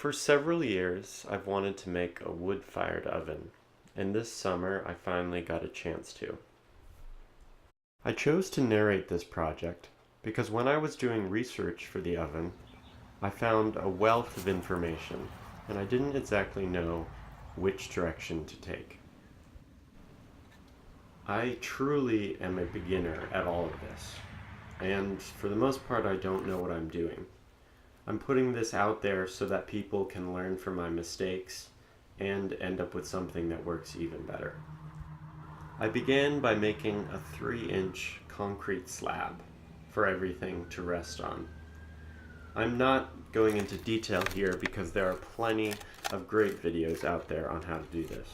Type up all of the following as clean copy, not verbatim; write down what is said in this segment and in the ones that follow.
For several years, I've wanted to make a wood-fired oven, and this summer I finally got a chance to. I chose to narrate this project because when I was doing research for the oven, I found a wealth of information, and I didn't exactly know which direction to take. I truly am a beginner at all of this, and for the most part I don't know what I'm doing. I'm putting this out there so that people can learn from my mistakes and end up with something that works even better. I began by making a 3-inch concrete slab for everything to rest on. I'm not going into detail here because there are plenty of great videos out there on how to do this.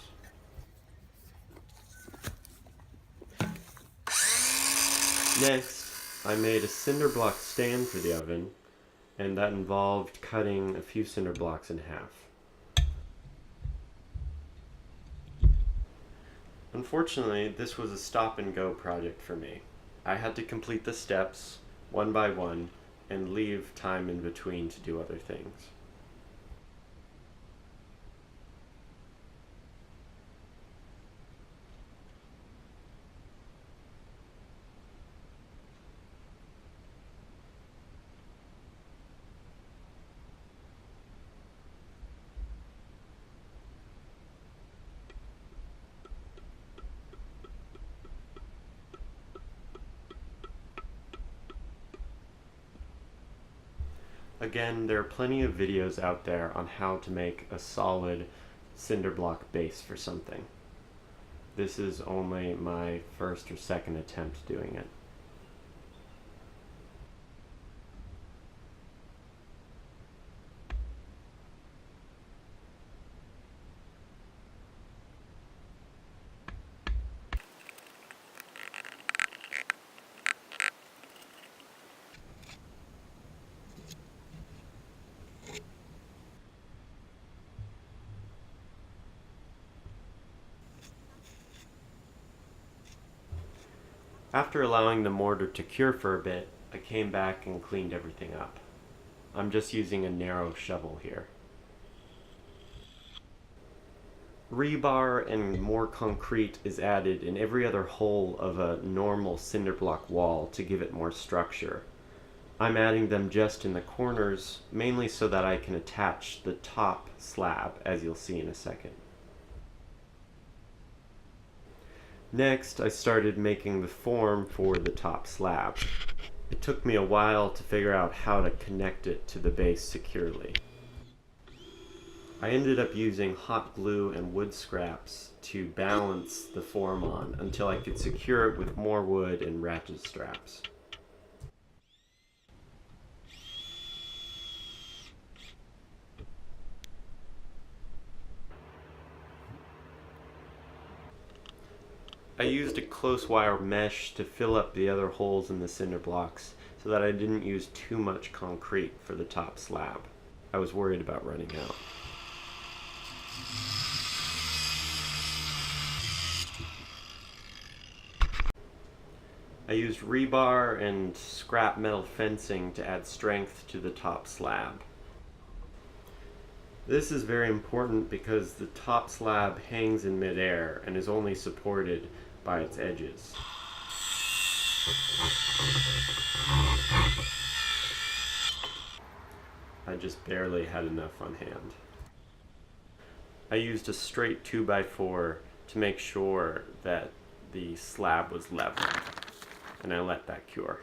Next, I made a cinder block stand for the oven, and that involved cutting a few cinder blocks in half. Unfortunately, this was a stop-and-go project for me. I had to complete the steps one by one and leave time in between to do other things. Again, there are plenty of videos out there on how to make a solid cinder block base for something. This is only my first or second attempt doing it. After allowing the mortar to cure for a bit, I came back and cleaned everything up. I'm just using a narrow shovel here. Rebar and more concrete is added in every other hole of a normal cinder block wall to give it more structure. I'm adding them just in the corners, mainly so that I can attach the top slab, as you'll see in a second. Next, I started making the form for the top slab. It took me a while to figure out how to connect it to the base securely. I ended up using hot glue and wood scraps to balance the form on until I could secure it with more wood and ratchet straps. I used a close wire mesh to fill up the other holes in the cinder blocks so that I didn't use too much concrete for the top slab. I was worried about running out. I used rebar and scrap metal fencing to add strength to the top slab. This is very important because the top slab hangs in midair and is only supported by its edges. I just barely had enough on hand. I used a straight 2x4 to make sure that the slab was level, and I let that cure.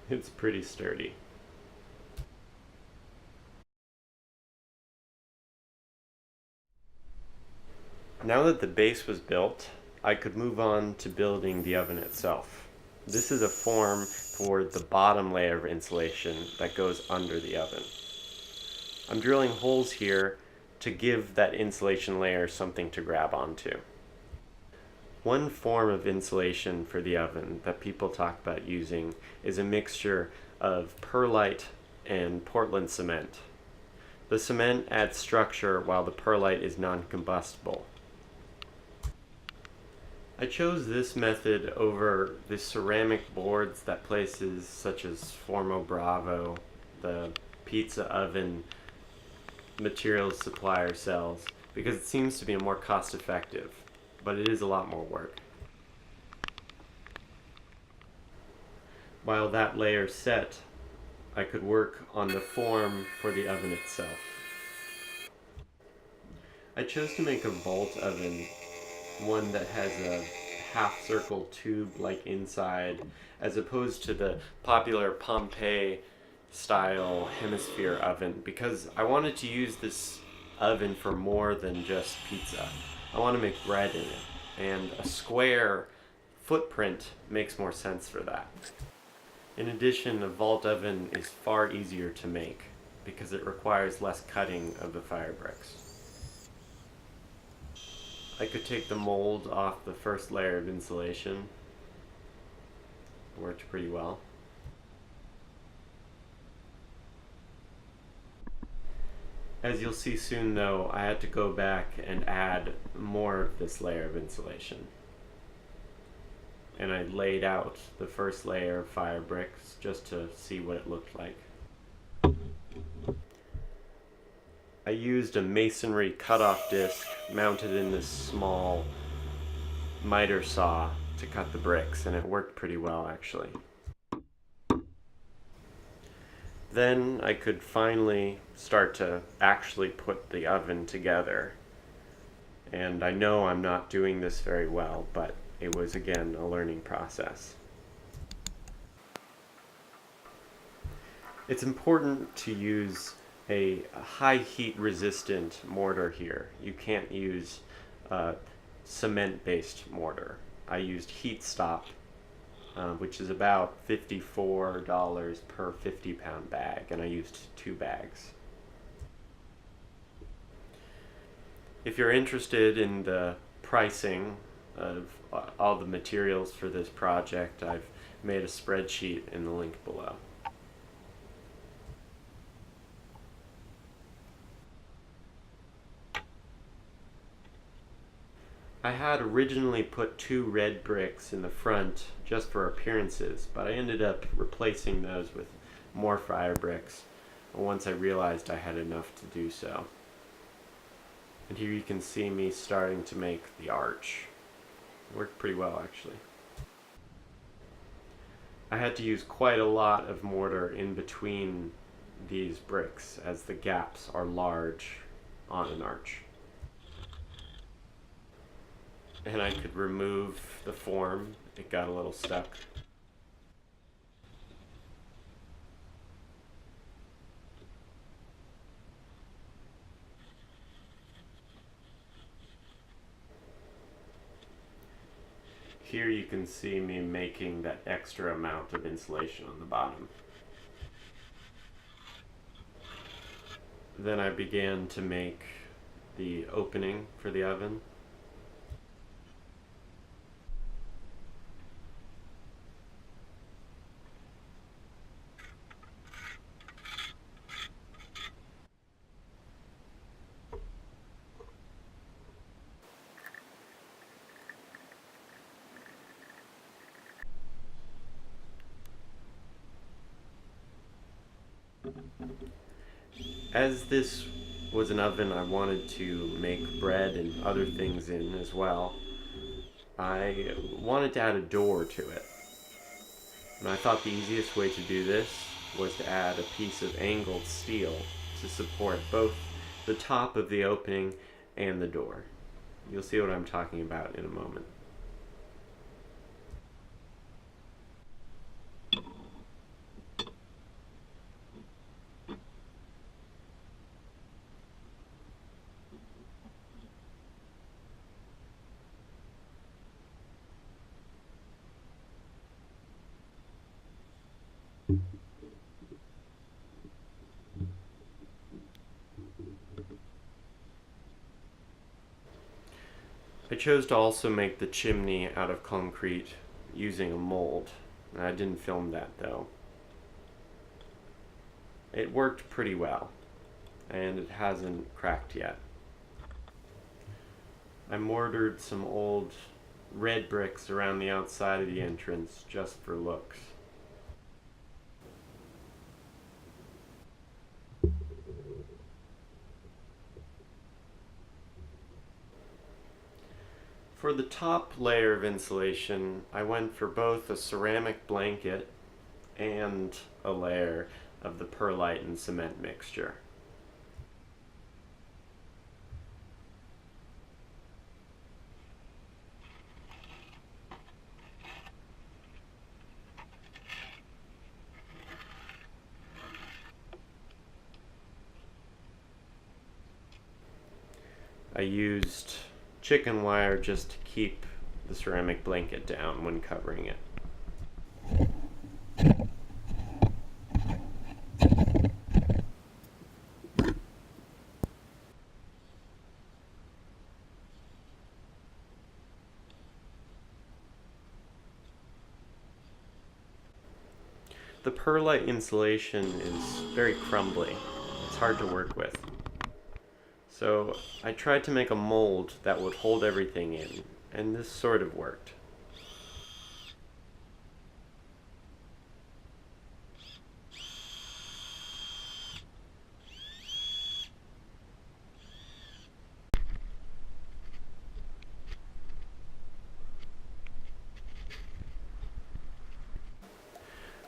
It's pretty sturdy. Now that the base was built, I could move on to building the oven itself. This is a form for the bottom layer of insulation that goes under the oven. I'm drilling holes here to give that insulation layer something to grab onto. One form of insulation for the oven that people talk about using is a mixture of perlite and Portland cement. The cement adds structure while the perlite is non-combustible. I chose this method over the ceramic boards that places such as Formo Bravo, the pizza oven materials supplier sells, because it seems to be more cost effective, but it is a lot more work. While that layer set, I could work on the form for the oven itself. I chose to make a vault oven, one that has a half circle tube like inside, as opposed to the popular Pompeii style hemisphere oven, because I wanted to use this oven for more than just pizza. I want to make bread in it, and a square footprint makes more sense for that. In addition, a vault oven is far easier to make because it requires less cutting of the fire bricks. I could take the mold off the first layer of insulation. It worked pretty well. As you'll see soon though, I had to go back and add more of this layer of insulation. And I laid out the first layer of fire bricks just to see what it looked like. I used a masonry cutoff disc mounted in this small miter saw to cut the bricks, and it worked pretty well actually. Then I could finally start to actually put the oven together. And I know I'm not doing this very well, but it was again a learning process. It's important to use a high heat resistant mortar here. You can't use a cement based mortar. I used Heat Stop, which is about $54 per 50-pound bag, and I used 2 bags. If you're interested in the pricing of all the materials for this project, I've made a spreadsheet in the link below. I had originally put 2 red bricks in the front just for appearances, but I ended up replacing those with more fire bricks once I realized I had enough to do so. And here you can see me starting to make the arch. It worked pretty well actually. I had to use quite a lot of mortar in between these bricks as the gaps are large on an arch. And I could remove the form. It got a little stuck. Here you can see me making that extra amount of insulation on the bottom. Then I began to make the opening for the oven. As this was an oven I wanted to make bread and other things in as well, I wanted to add a door to it. And I thought the easiest way to do this was to add a piece of angled steel to support both the top of the opening and the door. You'll see what I'm talking about in a moment. I chose to also make the chimney out of concrete using a mold. I didn't film that though. It worked pretty well, and it hasn't cracked yet. I mortared some old red bricks around the outside of the entrance just for looks. For the top layer of insulation, I went for both a ceramic blanket and a layer of the perlite and cement mixture. I used chicken wire just to keep the ceramic blanket down when covering it. The perlite insulation is very crumbly. It's hard to work with. So I tried to make a mold that would hold everything in, and this sort of worked.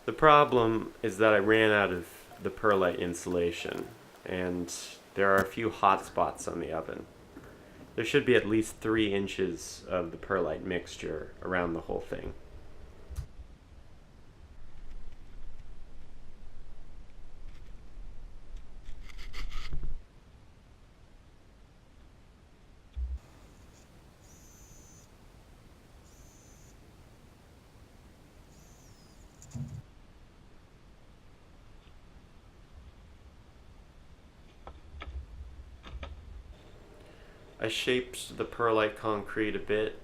The problem is that I ran out of the perlite insulation, and there are a few hot spots on the oven. There should be at least 3 inches of the perlite mixture around the whole thing. I shaped the perlite concrete a bit,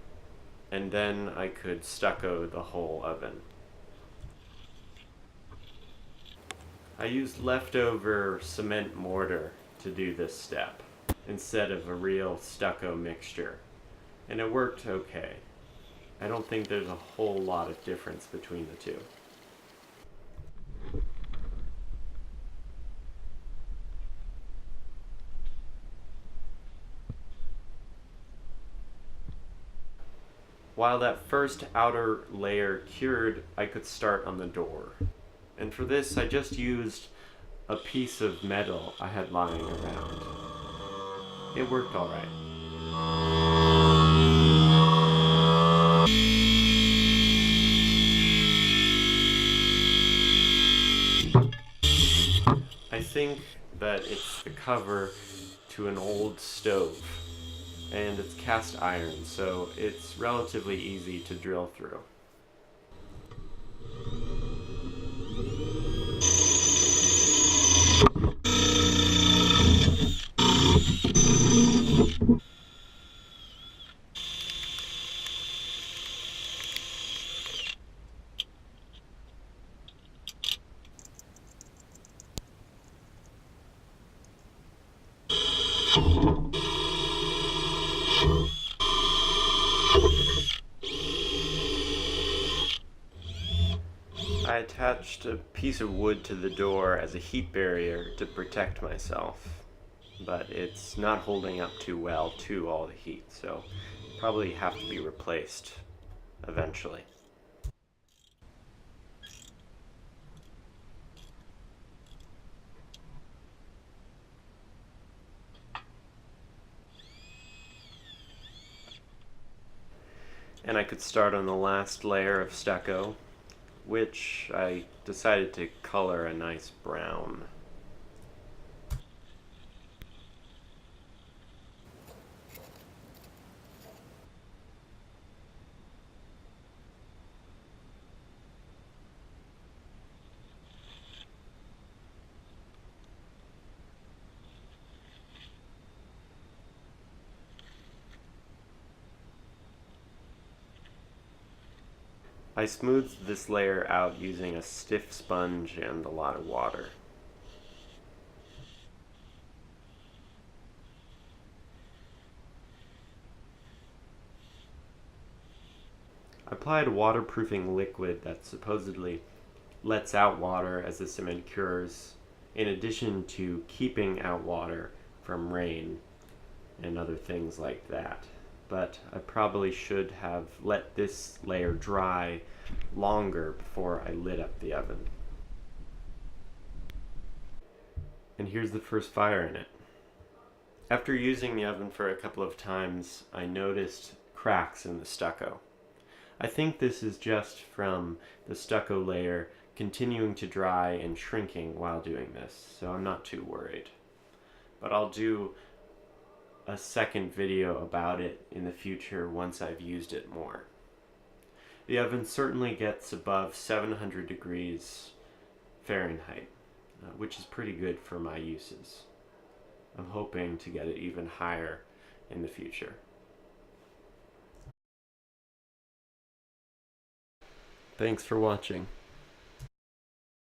and then I could stucco the whole oven. I used leftover cement mortar to do this step, instead of a real stucco mixture, and it worked okay. I don't think there's a whole lot of difference between the two. While that first outer layer cured, I could start on the door. And for this, I just used a piece of metal I had lying around. It worked alright. I think that it's the cover to an old stove, and it's cast iron, so it's relatively easy to drill through. I attached a piece of wood to the door as a heat barrier to protect myself, but it's not holding up too well to all the heat, so probably have to be replaced eventually. And I could start on the last layer of stucco, which I decided to color a nice brown. I smoothed this layer out using a stiff sponge and a lot of water. I applied a waterproofing liquid that supposedly lets out water as the cement cures, in addition to keeping out water from rain and other things like that. But I probably should have let this layer dry longer before I lit up the oven. And here's the first fire in it. After using the oven for a couple of times, I noticed cracks in the stucco. I think this is just from the stucco layer continuing to dry and shrinking while doing this, so I'm not too worried. But I'll do a second video about it in the future once I've used it more. The oven certainly gets above 700 degrees Fahrenheit, which is pretty good for my uses. I'm hoping to get it even higher in the future. Thanks for watching.